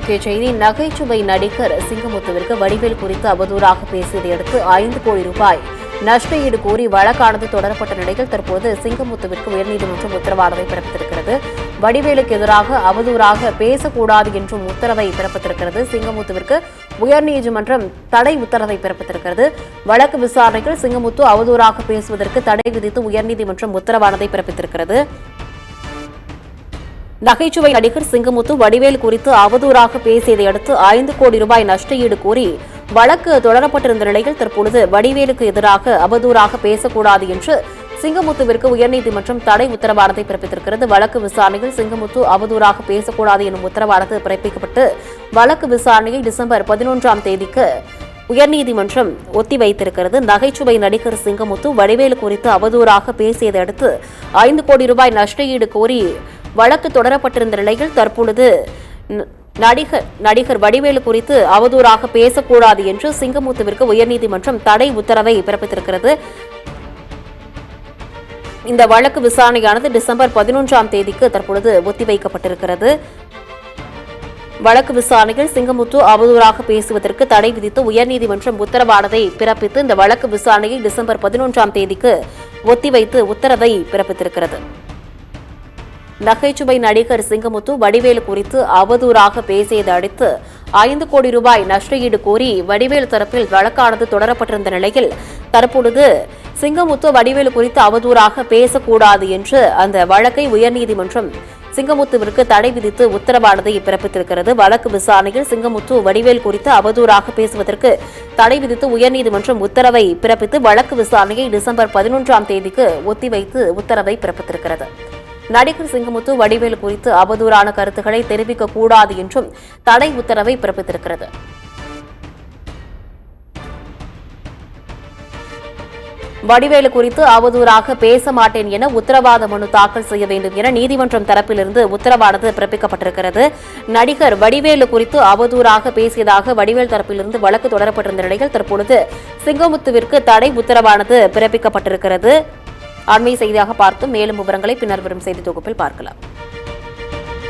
முக்கிய செய்தி. நகைச்சுவை நடிகர் சிங்கமுத்துவிற்கு வடிவேல் குறித்து அவதூறாக பேசியதை அடுத்து 5 கோடி ரூபாய் நஷ்ட ஈடு கோரி வழக்கானது தொடரப்பட்ட நிலையில் தற்போது சிங்கமுத்துவிற்கு உயர்நீதிமன்றம் உத்தரவானதை பிறப்பித்திருக்கிறது. வடிவேலுக்கு எதிராக அவதூறாக பேசக்கூடாது என்றும் உத்தரவை பிறப்பித்திருக்கிறது. சிங்கமுத்துவிற்கு உயர்நீதிமன்றம் தடை உத்தரவை பிறப்பித்திருக்கிறது. வழக்கு விசாரணையில் சிங்கமுத்து அவதூறாக பேசுவதற்கு தடை விதித்து உயர்நீதிமன்றம் உத்தரவானதை பிறப்பித்திருக்கிறது. நகைச்சுவை நடிகர் சிங்கமுத்து வடிவேல் குறித்து அவதூறாக பேசியதை அடுத்து 5 கோடி ரூபாய் நஷ்ட ஈடு கோரி வழக்கு தொடரப்பட்டிருந்த நிலையில் தற்பொழுது வடிவேலுக்கு எதிராக அவதூறாக பேசக்கூடாது என்று சிங்கமுத்துவிற்கு உயர்நீதிமன்றம் தடை உத்தரவானதை பிறப்பித்திருக்கிறது. வழக்கு விசாரணையில் சிங்கமுத்து அவதூறாக பேசக்கூடாது எனும் உத்தரவானது பிறப்பிக்கப்பட்டு வழக்கு விசாரணையை டிசம்பர் 11ஆம் தேதிக்கு உயர்நீதிமன்றம் ஒத்திவைத்திருக்கிறது. நகைச்சுவை நடிகர் சிங்கமுத்து வடிவேலு குறித்து அவதூறாக பேசியதை அடுத்து 5 கோடி ரூபாய் நஷ்ட ஈடு கோரி வழக்கு தொடரப்பட்டிருந்த நிலையில் தற்பொழுது நடிகர் வடிவேலு குறித்து அவதூறாக பேசக்கூடாது என்று சிங்கமுத்துவிற்கு உயர்நீதிமன்றம் தடை உத்தரவை பிறப்பித்திருக்கிறது. இந்த வழக்கு விசாரணையானது டிசம்பர் 11ஆம் தேதிக்கு தற்பொழுது ஒத்திவைக்கப்பட்டிருக்கிறது. வழக்கு விசாரணையில் சிங்கமுத்து அவதூறாக பேசுவதற்கு தடை விதித்து உயர்நீதிமன்றம் உத்தரவானதை பிறப்பித்து இந்த வழக்கு விசாரணையை டிசம்பர் 11ஆம் தேதிக்கு ஒத்திவைத்து உத்தரவை பிறப்பித்திருக்கிறது. நகைச்சுவை நடிகர் சிங்கமுத்து வடிவேலு குறித்து அவதூறாக பேசியதை அடுத்து 5 கோடி ரூபாய் நஷ்ட ஈடு கோரி வடிவேலு தரப்பில் வழக்கானது தொடரப்பட்டிருந்த நிலையில் தற்பொழுது சிங்கமுத்து வடிவேலு குறித்து அவதூறாக பேசக்கூடாது என்று அந்த வழக்கை உயர்நீதிமன்றம் சிங்கமுத்துவிற்கு தடை விதித்து உத்தரவானதை பிறப்பித்திருக்கிறது. வழக்கு விசாரணையில் சிங்கமுத்து வடிவேல் குறித்து அவதூறாக பேசுவதற்கு தடை விதித்து உயர்நீதிமன்றம் உத்தரவை பிறப்பித்து வழக்கு விசாரணையை டிசம்பர் 11ஆம் தேதிக்கு ஒத்திவைத்து உத்தரவை பிறப்பித்திருக்கிறது. நடிகர் சிங்கமுத்து வடிவேலு குறித்து அவதூறான கருத்துக்களை தெரிவிக்கக்கூடாது என்றும் தடை உத்தரவை பிறப்பித்திருக்கிறது. வடிவேலு குறித்து அவதூறாக பேச மாட்டேன் என உத்தரவாத மனு தாக்கல் செய்ய வேண்டும் என நீதிமன்றம் தரப்பிலிருந்து உத்தரவானது பிறப்பிக்கப்பட்டிருக்கிறது. நடிகர் வடிவேலு குறித்து அவதூறாக பேசியதாக வடிவேல் தரப்பிலிருந்து வழக்கு தொடரப்பட்டிருந்த நிலையில் தற்பொழுது சிங்கமுத்துவிற்கு தடை உத்தரவானது பிறப்பிக்கப்பட்டிருக்கிறது. அண்மை செய்தியாக பார்த்தும் மேலும் விவரங்களை பின்னர் வரும் செய்தி தொகுப்பில் பார்க்கலாம்.